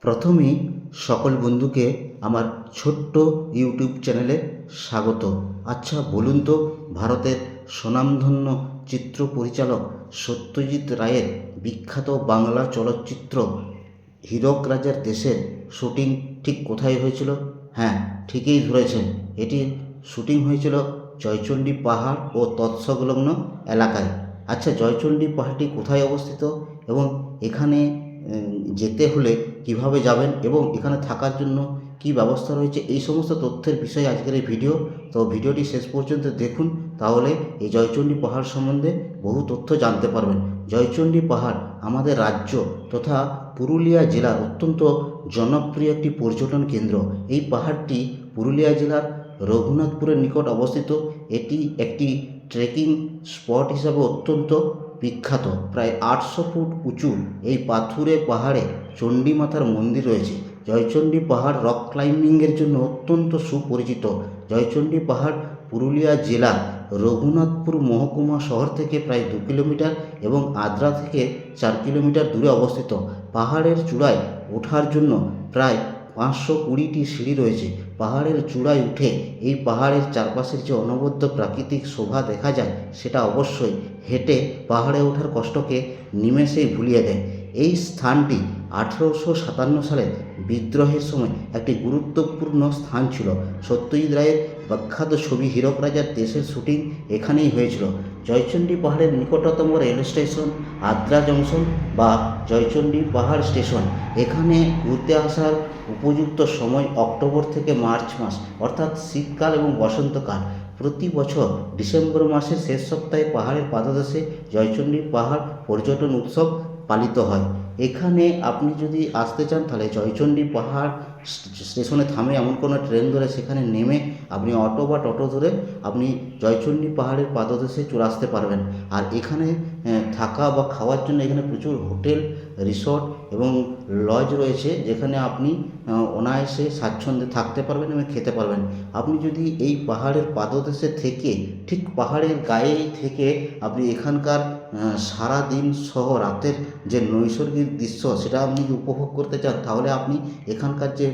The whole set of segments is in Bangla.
প্রথমেই সকল বন্ধুকে আমার ছোট্ট ইউটিউব চ্যানেলে স্বাগত। আচ্ছা বলুন তো, ভারতের স্বনামধন্য চিত্র পরিচালক সত্যজিৎ রায়ের বিখ্যাত বাংলা চলচ্চিত্র হীরক রাজার দেশের শুটিং ঠিক কোথায় হয়েছিল? হ্যাঁ, ঠিকই ধরেছেন, এটির শুটিং হয়েছিল জয়চণ্ডী পাহাড় ও তৎসংলগ্ন এলাকায়। আচ্ছা, জয়চণ্ডী পাহাড়টি কোথায় অবস্থিত এবং এখানে যেতে হলে কিভাবে যাবেন এবং এখানে থাকার জন্য কি ব্যবস্থা রয়েছে, এই সমস্ত তথ্যের বিষয়ে আজকের এই ভিডিও। তো ভিডিওটি শেষ পর্যন্ত দেখুন, তাহলে এই জয়চণ্ডী পাহাড় সম্বন্ধে বহু তথ্য জানতে পারবেন। জয়চণ্ডী পাহাড় আমাদের রাজ্য তথা পুরুলিয়া জেলার অত্যন্ত জনপ্রিয় একটি পর্যটন কেন্দ্র। এই পাহাড়টি পুরুলিয়া জেলার রঘুনাথপুরের নিকট অবস্থিত। এটি একটি ট্রেকিং স্পট হিসাবে অত্যন্ত বিখ্যাত। প্রায় 800 ফুট উঁচু এই পাথুরে পাহাড়ে চণ্ডী মাতার মন্দির রয়েছে। জয়চণ্ডী পাহাড় রক ক্লাইম্বিংয়ের জন্য অত্যন্ত সুপরিচিত। জয়চণ্ডী পাহাড় পুরুলিয়া জেলার রঘুনাথপুর মহকুমা শহর থেকে প্রায় 2 কিলোমিটার এবং আদ্রা থেকে 4 কিলোমিটার দূরে অবস্থিত। পাহাড়ের চূড়ায় ওঠার জন্য প্রায় 520টি সিঁড়ি রয়েছে। পাহাড়ের চূড়ায় উঠে এই পাহাড়ের চারপাশের যে অনবদ্য প্রাকৃতিক শোভা দেখা যায়, সেটা অবশ্যই হেঁটে পাহাড়ে ওঠার কষ্টকে নিমেষেই ভুলিয়ে দেয়। এই স্থানটি 1857 সালে বিদ্রোহের সময় একটি গুরুত্বপূর্ণ স্থান ছিল। সত্যজিৎ রায়ের বিখ্যাত ছবি হীরক রাজার দেশের শুটিং এখানেই হয়েছিল। জয়চণ্ডী পাহাড়ের নিকটতম রেল স্টেশন আদ্রা জংশন বা জয়চণ্ডী পাহাড় স্টেশন। এখানে ঘুরতে আসার উপযুক্ত সময় অক্টোবর থেকে মার্চ মাস, অর্থাৎ শীতকাল এবং বসন্তকাল। প্রতি বছর ডিসেম্বর মাসের শেষ সপ্তাহে পাহাড়ের পাদদেশে জয়চণ্ডী পাহাড় পর্যটন উৎসব পালিত হয়। এখানে আপনি যদি আসতে চান তাহলে জয়চণ্ডী পাহাড় স্টেশনে থামে এমন কোনো ট্রেন ধরে সেখানে নেমে আপনি অটো বা টোটো ধরে আপনি জয়চণ্ডী পাহাড়ের পাদদেশে চলে আসতে পারবেন। আর এখানে থাকা বা খাওয়ার জন্য এখানে প্রচুর হোটেল, রিসর্ট এবং লজ রয়েছে, যেখানে আপনি অনায়াসে স্বাচ্ছন্দ্যে থাকতে পারবেন এবং খেতে পারবেন। আপনি যদি এই পাহাড়ের পাদদেশে থেকে ঠিক পাহাড়ের গায়ে থেকে আপনি এখানকার সারাদিন সহ রাতের যে নৈসর্গিক দৃশ্য সেটা আপনি উপভোগ করতে চান, তাহলে আপনি এখানকার যে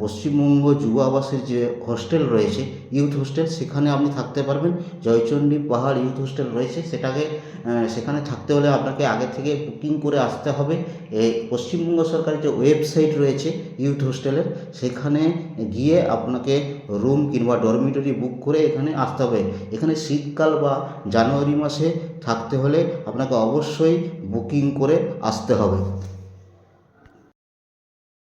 পশ্চিমবঙ্গ যুব আবাসের যে হোস্টেল রয়েছে, ইউথ হোস্টেল, সেখানে আপনি থাকতে পারবেন। জয়চণ্ডী পাহাড় ইউথ হোস্টেল রয়েছে, সেখানে থাকতে হলে আপনাকে আগে থেকে বুকিং করে আসতে হবে। পশ্চিমবঙ্গ সরকারের যে ওয়েবসাইট রয়েছে ইউথ হোস্টেলের, সেখানে গিয়ে আপনাকে রুম কিংবা ডরমিটরি বুক করে এখানে আসতে হবে। এখানে শীতকাল বা জানুয়ারি মাসে থাকতে হলে আপনাকে অবশ্যই বুকিং করে আসতে হবে।